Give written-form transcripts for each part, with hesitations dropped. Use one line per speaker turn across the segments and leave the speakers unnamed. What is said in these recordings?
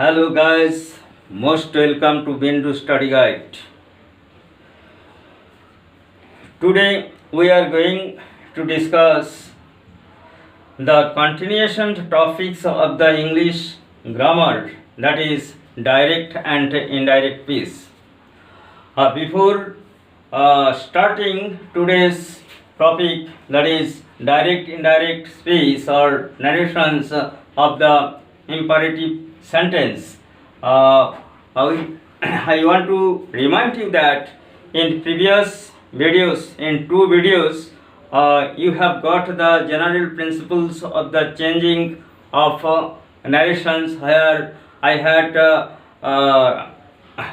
Hello guys, most welcome to Bindu Study Guide. Today we are going to discuss the continuation topics of the English grammar, that is direct and indirect speech. Before starting today's topic, that is direct indirect speech or narrations of the imperative sentence, I want to remind you that in previous videos, in two videos, you have got the general principles of the changing of narrations, where I had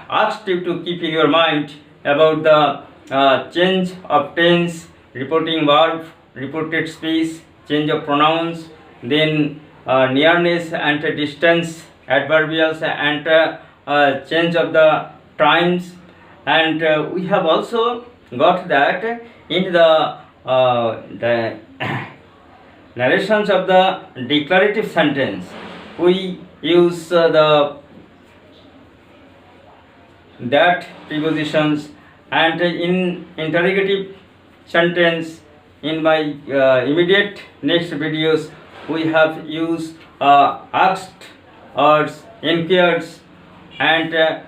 asked you to keep in your mind about the change of tense, reporting verb, reported speech, change of pronouns, then nearness and distance, adverbials, and change of the times. And we have also got that in the narrations of the declarative sentence, we use that prepositions, and in interrogative sentence, in my immediate next videos, we have used asked or inquired, and the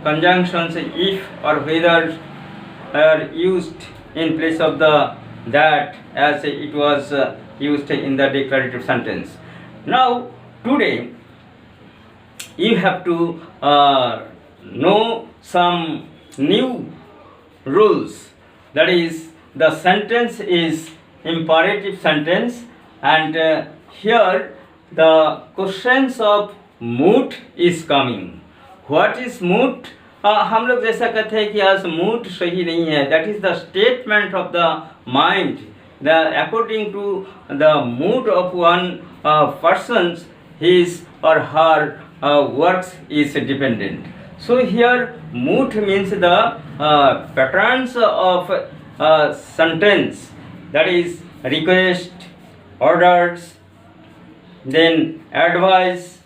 conjunctions if or whether are used in place of the that, as it was used in the declarative sentence. Now today you have to know some new rules, that is the sentence is imperative sentence, and here the questions of mood is coming. What is mood? हम लोग जैसा कहते हैं कि आज mood सही नहीं है, that is the statement of the mind, the according to the mood of one person, his or her works is dependent. So here mood means the patterns of sentence, that is request, orders, then advice,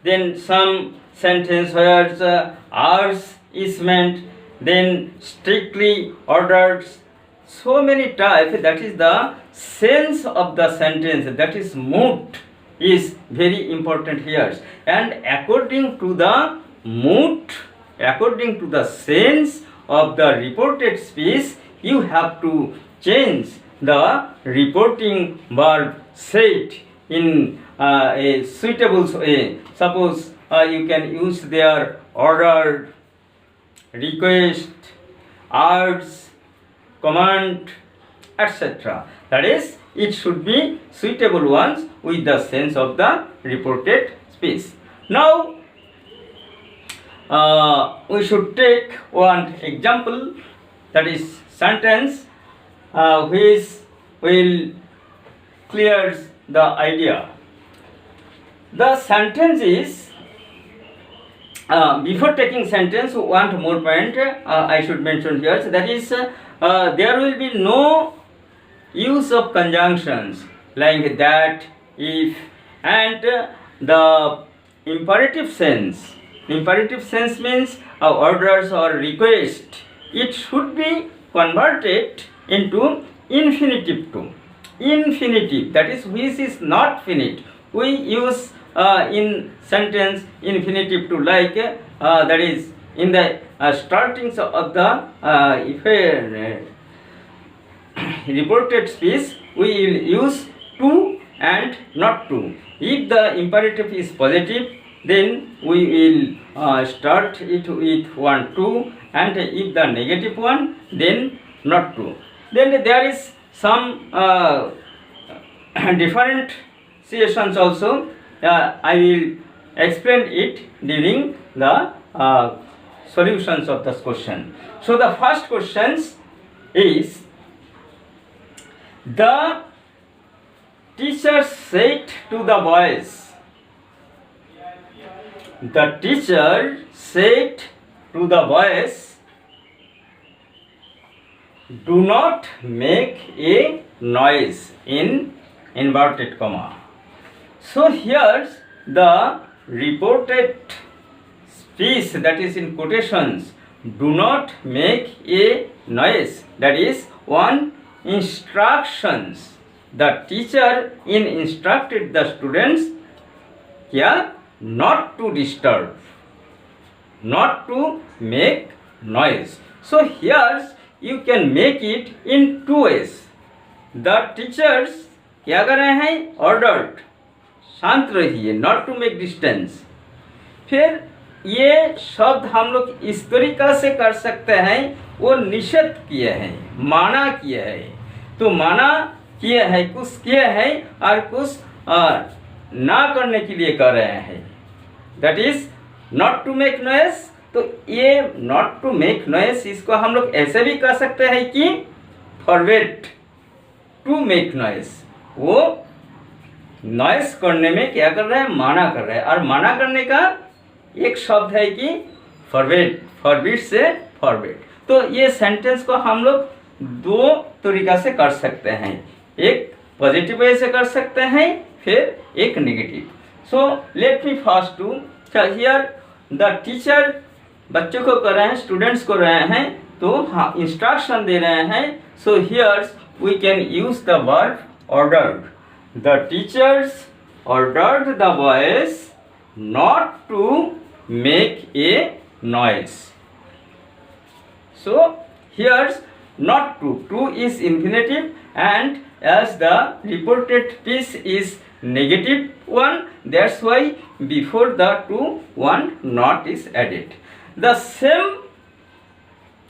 then some sentence where ours is meant, then strictly ordered, so many types. That is the sense of the sentence, that is mood is very important here. And according to the mood, according to the sense of the reported speech, you have to change the reporting verb said in a suitable way. Suppose you can use their order, request, urge, command, etc. That is, it should be suitable ones with the sense of the reported speech. Now we should take one example, that is sentence which will clear the idea. The sentence is, before taking sentence, one more point I should mention here, so that is there will be no use of conjunctions like that, if, and the imperative sense. Imperative sense means orders or request. It should be converted into infinitive too. Infinitive, that is which is not finite. We use in sentence infinitive too, like that is in the startings of the reported speech, we will use to and not to. If the imperative is positive, then we will start it with one to, and if the negative one, then not to. Then there is some different situations also. I will explain it during the solutions of this question. So the first question is, the teacher said to the boys. The teacher said to the boys, do not make a noise, in inverted comma. So here the reported speech, that is in quotations, do not make a noise. That is one instructions. The teacher instructed the students here not to disturb, not to make noise. So here you can make it in two ways. The teachers क्या कर रहे हैं? Ordered, शांत रहिए, not to make distance. फिर ये शब्द हम लोग इस तरीका से कर सकते हैं, वो निषेध किए हैं, माना किए हैं. तो माना किए हैं, कुछ किए हैं और कुछ ना करने के लिए कर रहे हैं. That is not to make noise. तो ये नॉट टू मेक नॉइस, इसको हम लोग ऐसे भी कर सकते हैं कि फॉरवेट टू मेक नॉइस. वो नॉइस करने में क्या कर रहा है? माना कर रहा है. और माना करने का एक शब्द है कि फॉरवेट, फॉरबिड से फॉरवेट. तो ये सेंटेंस को हम लोग दो तरीका से कर सकते हैं. एक पॉजिटिव वे से कर सकते हैं, फिर एक negative. So let me first to hear the teacher बच्चों को कर रहे हैं, स्टूडेंट्स को रहे हैं, तो हाँ इंस्ट्रक्शन दे रहे हैं. So here we can use the verb ordered. The teachers ordered the boys not to make a noise. So here's not to is infinitive, and as the reported piece is negative one, that's why before the to one not is added. The same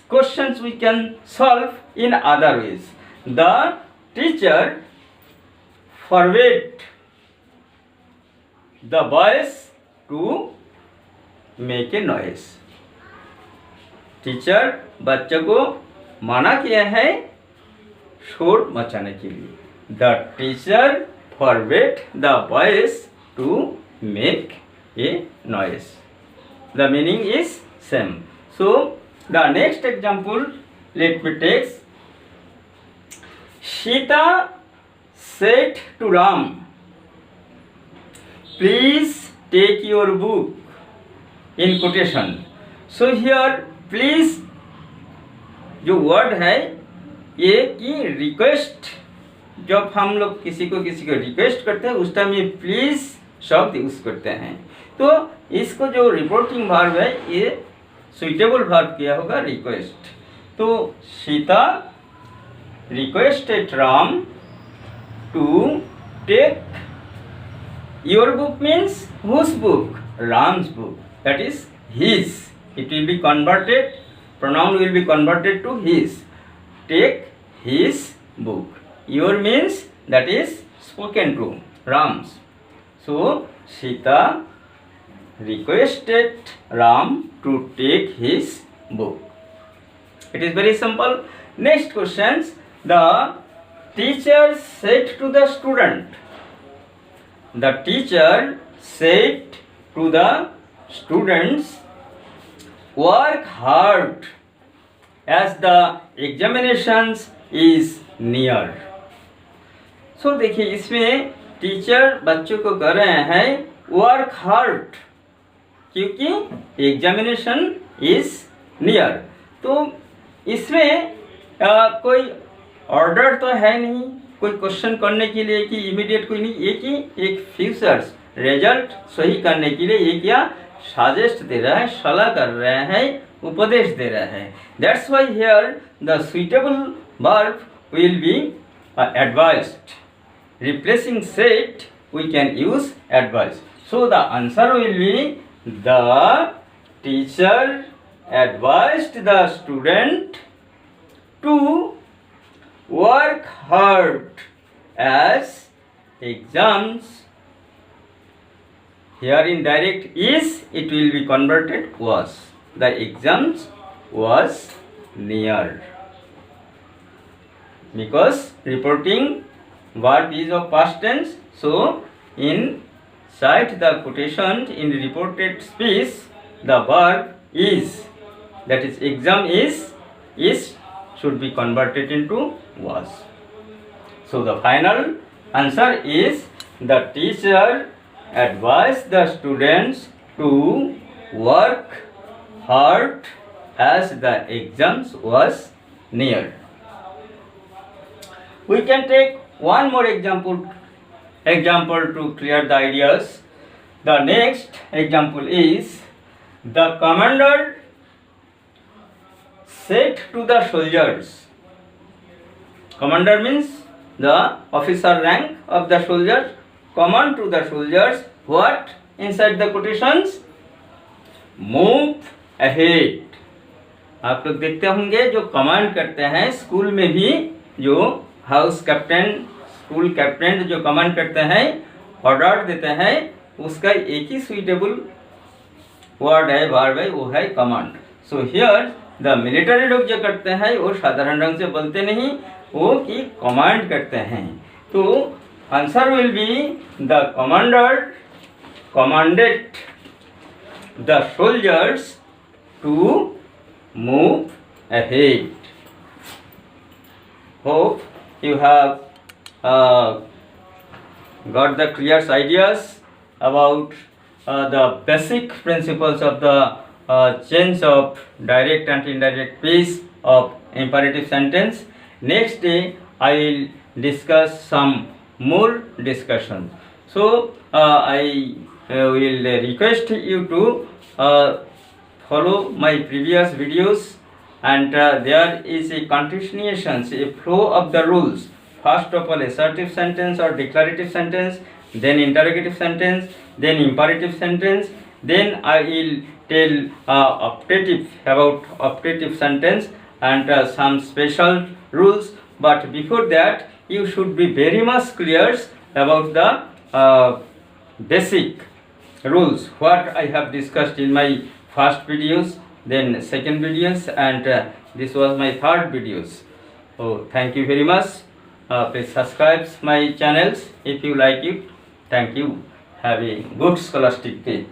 questions we can solve in other ways. The teacher forbade the boys to make a noise. Teacher बच्चों को मना किया है शोर मचाने के लिए. The teacher forbade the boys to make a noise. The meaning is same. So the next example, let me take. Sita said to Ram, please take your book, in quotation. So here please जो word है ये कि request, जब हम लोग किसी को request करते हैं उस टाइम ये प्लीज शब्द यूज करते हैं. तो इसको जो रिपोर्टिंग वर्ब है ये सुइटेबल वर्ब किया होगा रिक्वेस्ट. तो Sita requested Ram to take your book means whose book? Ram's book. That is his. It will be converted. Pronoun will be converted to his. Take his book. Your means that is spoken to Ram's. So Sita requested Ram to take his book. It is very simple. Next questions. The teacher said to the student. The teacher said to the students, work hard as the examinations is near. So देखिए इसमें teacher बच्चों को कर रहे हैं work hard, क्योंकि examination is near. तो इसमें कोई ऑर्डर तो है नहीं, कोई क्वेश्चन करने के लिए कि इमीडिएट कोई नहीं, एक फ्यूचर्स रिजल्ट सही करने के लिए ये क्या सजेस्ट दे रहा है, सलाह कर रहे हैं, उपदेश दे रहा है. That's why here the suitable verb will be advised. Replacing said we can use advice. So the answer will be the teacher advised the student to work hard as exams. Here in direct is, it will be converted was. The exams was near, because reporting verb is of past tense. So inside the quotation in the reported speech, the verb is, that is exam is should be converted into was. So the final answer is the teacher advised the students to work hard as the exams was near. We can take one more example to clear the ideas. The next example is, the commander said to the soldiers. Commander means the officer rank of the soldier. Command to the soldiers, what inside the quotations? Move ahead. आप लोग देखते होंगे जो command करते हैं school में भी, जो हाउस कैप्टन, स्कूल कैप्टन जो कमांड करते हैं, ऑर्डर देते हैं, उसका एक ही सुइटेबल वर्ड है, वर्ब है, वो है command. So here the military लोग जो करते हैं वो साधारण ढंग से बोलते नहीं, वो कि कमांड करते हैं. तो answer will be the commander commanded the soldiers to move ahead. Hope you have got the clear ideas about the basic principles of the change of direct and indirect piece of imperative sentence. Next day I will discuss some more discussion. So I will request you to follow my previous videos, and there is a continuation, a flow of the rules. First of all, assertive sentence or declarative sentence, then interrogative sentence, then imperative sentence, then I will tell optative sentence and some special rules. But before that, you should be very much clear about the basic rules what I have discussed in my first videos, then second videos, and this was my third videos. Oh, thank you very much. Please subscribe my channels if you like it. Thank you. Have a good scholastic day.